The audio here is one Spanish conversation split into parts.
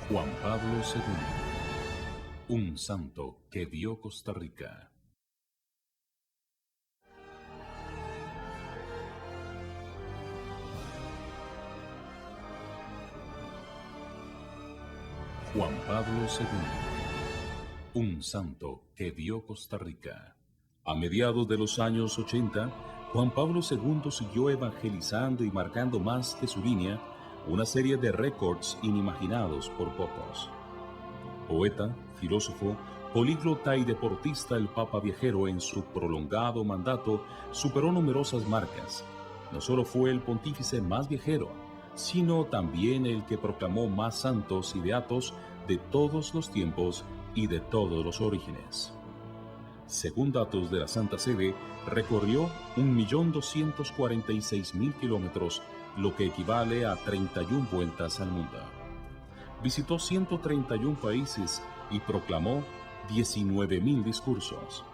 Juan Pablo II, un santo que vio Costa Rica. Juan Pablo II, un santo que vio Costa Rica. A mediados de los años 80, Juan Pablo II siguió evangelizando y marcando más que su línea una serie de récords inimaginados por pocos. Poeta, filósofo, políglota y deportista, el Papa Viajero en su prolongado mandato superó numerosas marcas. No solo fue el pontífice más viajero, sino también el que proclamó más santos y beatos de todos los tiempos y de todos los orígenes. Según datos de la Santa Sede, recorrió 1.246.000 kilómetros, lo que equivale a 31 vueltas al mundo. Visitó 131 países y proclamó 19.000 discursos.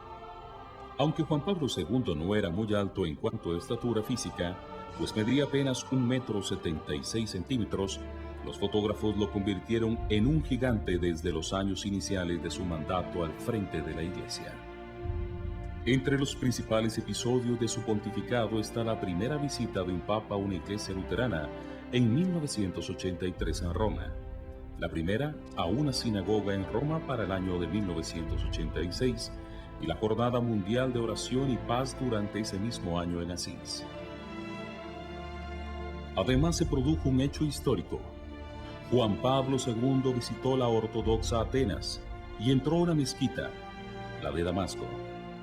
Aunque Juan Pablo II no era muy alto en cuanto a estatura física, pues medía apenas 1,76 m, los fotógrafos lo convirtieron en un gigante desde los años iniciales de su mandato al frente de la Iglesia. Entre los principales episodios de su pontificado está la primera visita de un papa a una iglesia luterana en 1983 en Roma, la primera a una sinagoga en Roma para el año de 1986 y la Jornada Mundial de Oración y Paz durante ese mismo año en Asís. Además se produjo un hecho histórico. Juan Pablo II visitó la ortodoxa Atenas y entró a una mezquita, la de Damasco,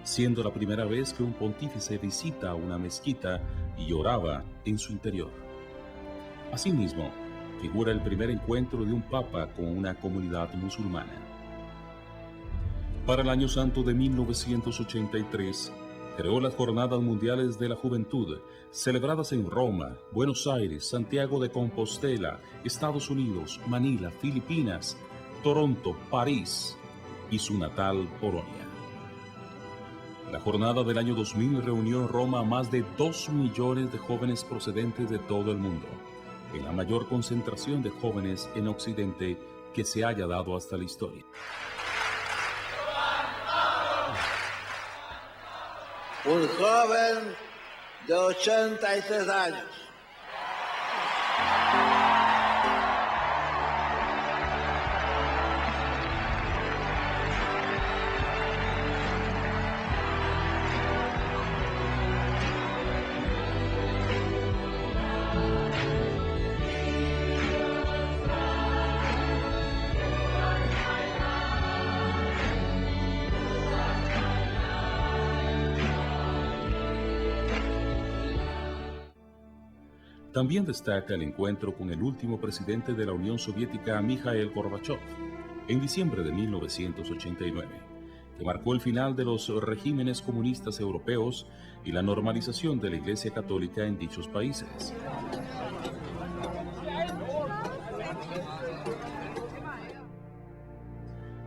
siendo la primera vez que un pontífice visita una mezquita y oraba en su interior. Asimismo, figura el primer encuentro de un papa con una comunidad musulmana. Para el Año Santo de 1983, creó las Jornadas Mundiales de la Juventud, celebradas en Roma, Buenos Aires, Santiago de Compostela, Estados Unidos, Manila, Filipinas, Toronto, París y su natal Polonia. La jornada del año 2000 reunió en Roma a más de 2 millones de jóvenes procedentes de todo el mundo, en la mayor concentración de jóvenes en Occidente que se haya dado hasta la historia. Un joven de 83 años. También destaca el encuentro con el último presidente de la Unión Soviética, Mikhail Gorbachev, en diciembre de 1989, que marcó el final de los regímenes comunistas europeos y la normalización de la Iglesia Católica en dichos países.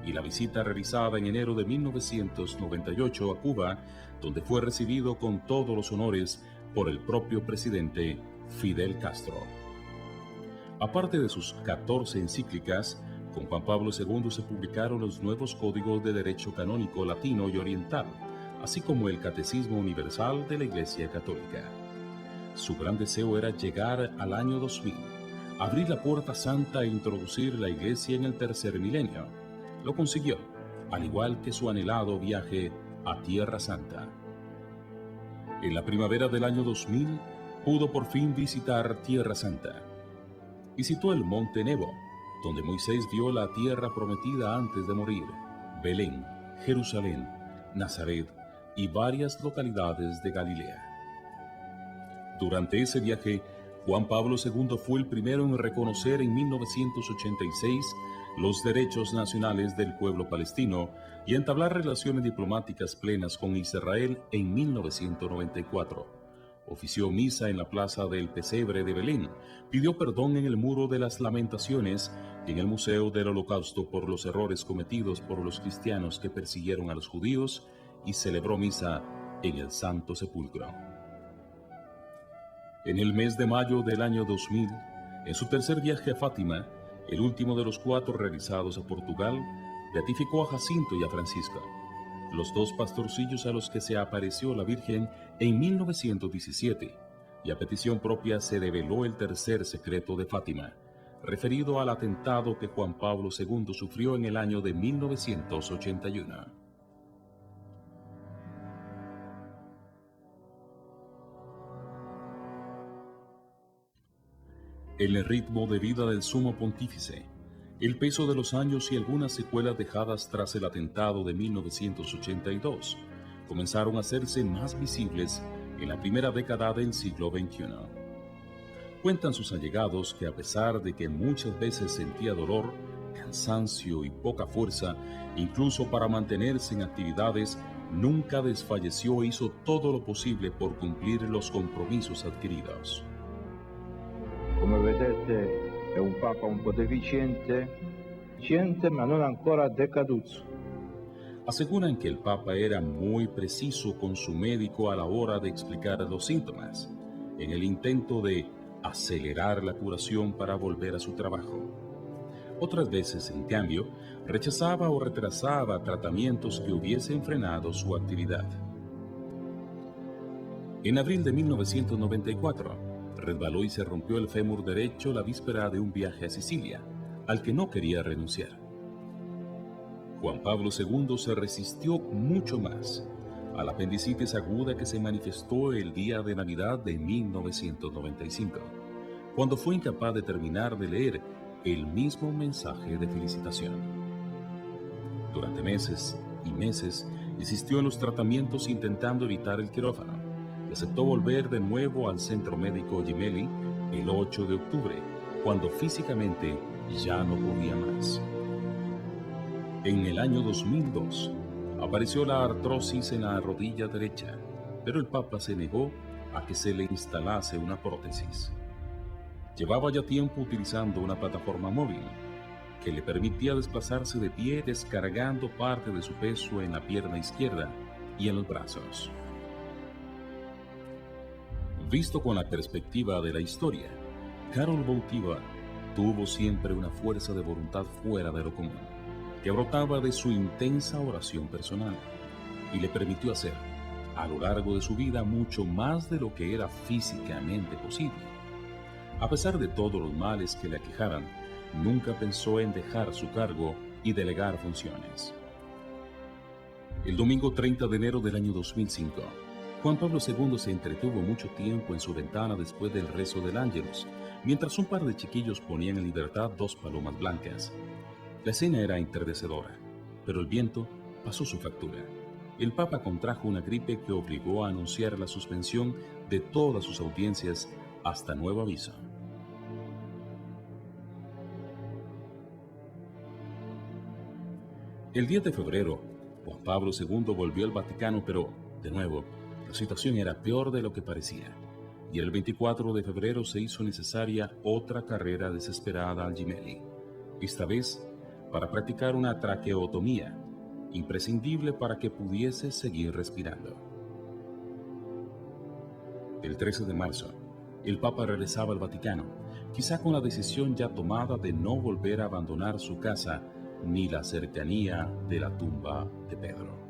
Y la visita realizada en enero de 1998 a Cuba, donde fue recibido con todos los honores por el propio presidente Fidel Castro. Aparte de sus 14 encíclicas, con Juan Pablo II se publicaron los nuevos códigos de derecho canónico latino y oriental, así como el Catecismo Universal de la Iglesia Católica. Su gran deseo era llegar al año 2000, abrir la puerta santa e introducir la Iglesia en el tercer milenio. Lo consiguió, al igual que su anhelado viaje a Tierra Santa. En la primavera del año 2000, pudo por fin visitar Tierra Santa. Visitó el Monte Nebo, donde Moisés vio la tierra prometida antes de morir, Belén, Jerusalén, Nazaret y varias localidades de Galilea. Durante ese viaje, Juan Pablo II fue el primero en reconocer en 1986 los derechos nacionales del pueblo palestino y entablar relaciones diplomáticas plenas con Israel en 1994. Ofició misa en la plaza del Pesebre de Belén, pidió perdón en el Muro de las Lamentaciones y en el Museo del Holocausto por los errores cometidos por los cristianos que persiguieron a los judíos y celebró misa en el Santo Sepulcro. En el mes de mayo del año 2000, en su tercer viaje a Fátima, El último de los 4 realizados a Portugal beatificó a Jacinto y a Francisco, los 2 pastorcillos a los que se apareció la Virgen en 1917, y a petición propia se develó el tercer secreto de Fátima, referido al atentado que Juan Pablo II sufrió en el año de 1981. El ritmo de vida del sumo pontífice, el peso de los años y algunas secuelas dejadas tras el atentado de 1982 comenzaron a hacerse más visibles en la primera década del siglo XXI. Cuentan sus allegados que a pesar de que muchas veces sentía dolor, cansancio y poca fuerza, incluso para mantenerse en actividades, nunca desfalleció e hizo todo lo posible por cumplir los compromisos adquiridos. Come vedete è un papa un po' deficiente, ma non ancora decaduto. Aseguran que el Papa era muy preciso con su médico a la hora de explicar los síntomas, en el intento de acelerar la curación para volver a su trabajo. Otras veces, en cambio, rechazaba o retrasaba tratamientos que hubiesen frenado su actividad. En abril de 1994, resbaló y se rompió el fémur derecho la víspera de un viaje a Sicilia, al que no quería renunciar. Juan Pablo II se resistió mucho más a la apendicitis aguda que se manifestó el día de Navidad de 1995, cuando fue incapaz de terminar de leer el mismo mensaje de felicitación. Durante meses y meses insistió en los tratamientos intentando evitar el quirófano y aceptó volver de nuevo al centro médico Gemelli el 8 de octubre, cuando físicamente ya no podía más. En el año 2002 apareció la artrosis en la rodilla derecha, pero el Papa se negó a que se le instalase una prótesis. Llevaba ya tiempo utilizando una plataforma móvil que le permitía desplazarse de pie descargando parte de su peso en la pierna izquierda y en los brazos. Visto con la perspectiva de la historia, Karol Wojtyła tuvo siempre una fuerza de voluntad fuera de lo común, que brotaba de su intensa oración personal y le permitió hacer, a lo largo de su vida, mucho más de lo que era físicamente posible. A pesar de todos los males que le aquejaran, nunca pensó en dejar su cargo y delegar funciones. El domingo 30 de enero del año 2005, Juan Pablo II se entretuvo mucho tiempo en su ventana después del rezo del Ángelus, mientras un par de chiquillos ponían en libertad 2 palomas blancas. La escena era enternecedora, pero el viento pasó su factura. El Papa contrajo una gripe que obligó a anunciar la suspensión de todas sus audiencias hasta nuevo aviso. El 10 de febrero, Juan Pablo II volvió al Vaticano, pero, de nuevo, la situación era peor de lo que parecía, y el 24 de febrero se hizo necesaria otra carrera desesperada al Gemelli, esta vez para practicar una traqueotomía, imprescindible para que pudiese seguir respirando. El 13 de marzo, el Papa regresaba al Vaticano, quizá con la decisión ya tomada de no volver a abandonar su casa ni la cercanía de la tumba de Pedro.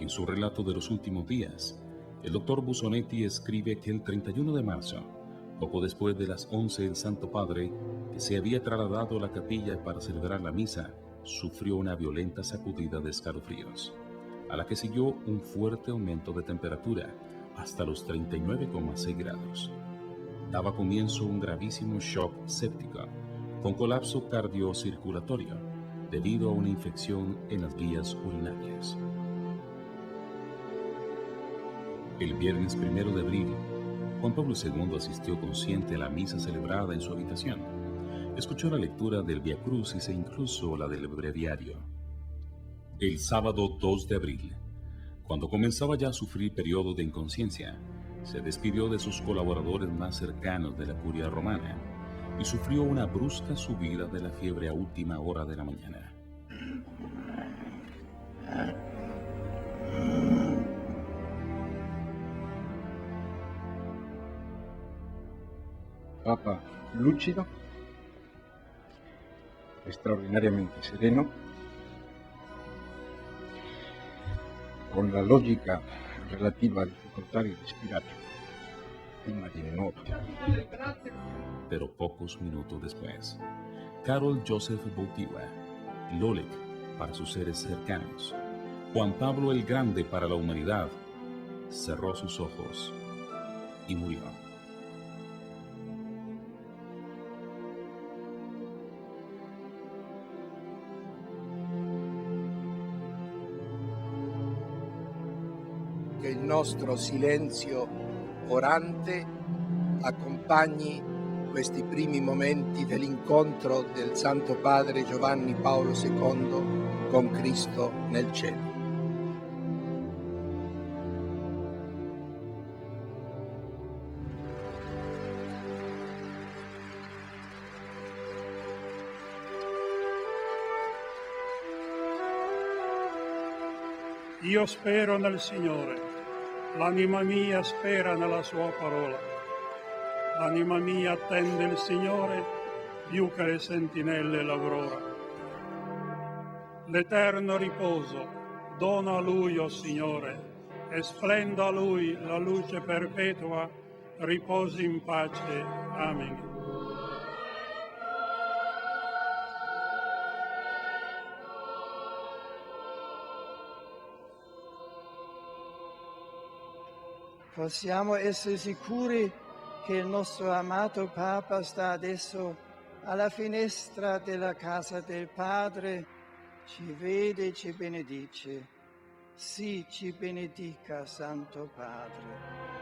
En su relato de los últimos días, el doctor Busonetti escribe que el 31 de marzo, poco después de las 11 del Santo Padre, que se había trasladado a la capilla para celebrar la misa, sufrió una violenta sacudida de escalofríos, a la que siguió un fuerte aumento de temperatura, hasta los 39,6 grados. Daba comienzo un gravísimo shock séptico, con colapso cardiocirculatorio, debido a una infección en las vías urinarias. El viernes 1 de abril, Juan Pablo II asistió consciente a la misa celebrada en su habitación. Escuchó la lectura del Via Crucis e incluso la del breviario. El sábado 2 de abril, cuando comenzaba ya a sufrir periodos de inconsciencia, se despidió de sus colaboradores más cercanos de la curia romana y sufrió una brusca subida de la fiebre a última hora de la mañana. Papa lucido? extraordinariamente sereno, con la logica relativa a difficoltà di respirare prima di notte. Pero pocos minutos después, Karol Józef Wojtyła, Lolek para sus seres cercanos, Juan Pablo el Grande para la humanidad, cerró sus ojos y murió. Che il nostro silenzio orante accompagni questi primi momenti dell'incontro del Santo Padre Giovanni Paolo II con Cristo nel cielo. Io spero nel Signore, l'anima mia spera nella sua parola. L'anima mia attende il Signore più che le sentinelle l'aurora. L'eterno riposo dona a Lui, o Signore, e splenda a Lui la luce perpetua, riposi in pace. Amen. Possiamo essere sicuri che il nostro amato Papa sta adesso alla finestra della casa del Padre, ci vede e ci benedice. Sì, ci benedica, Santo Padre.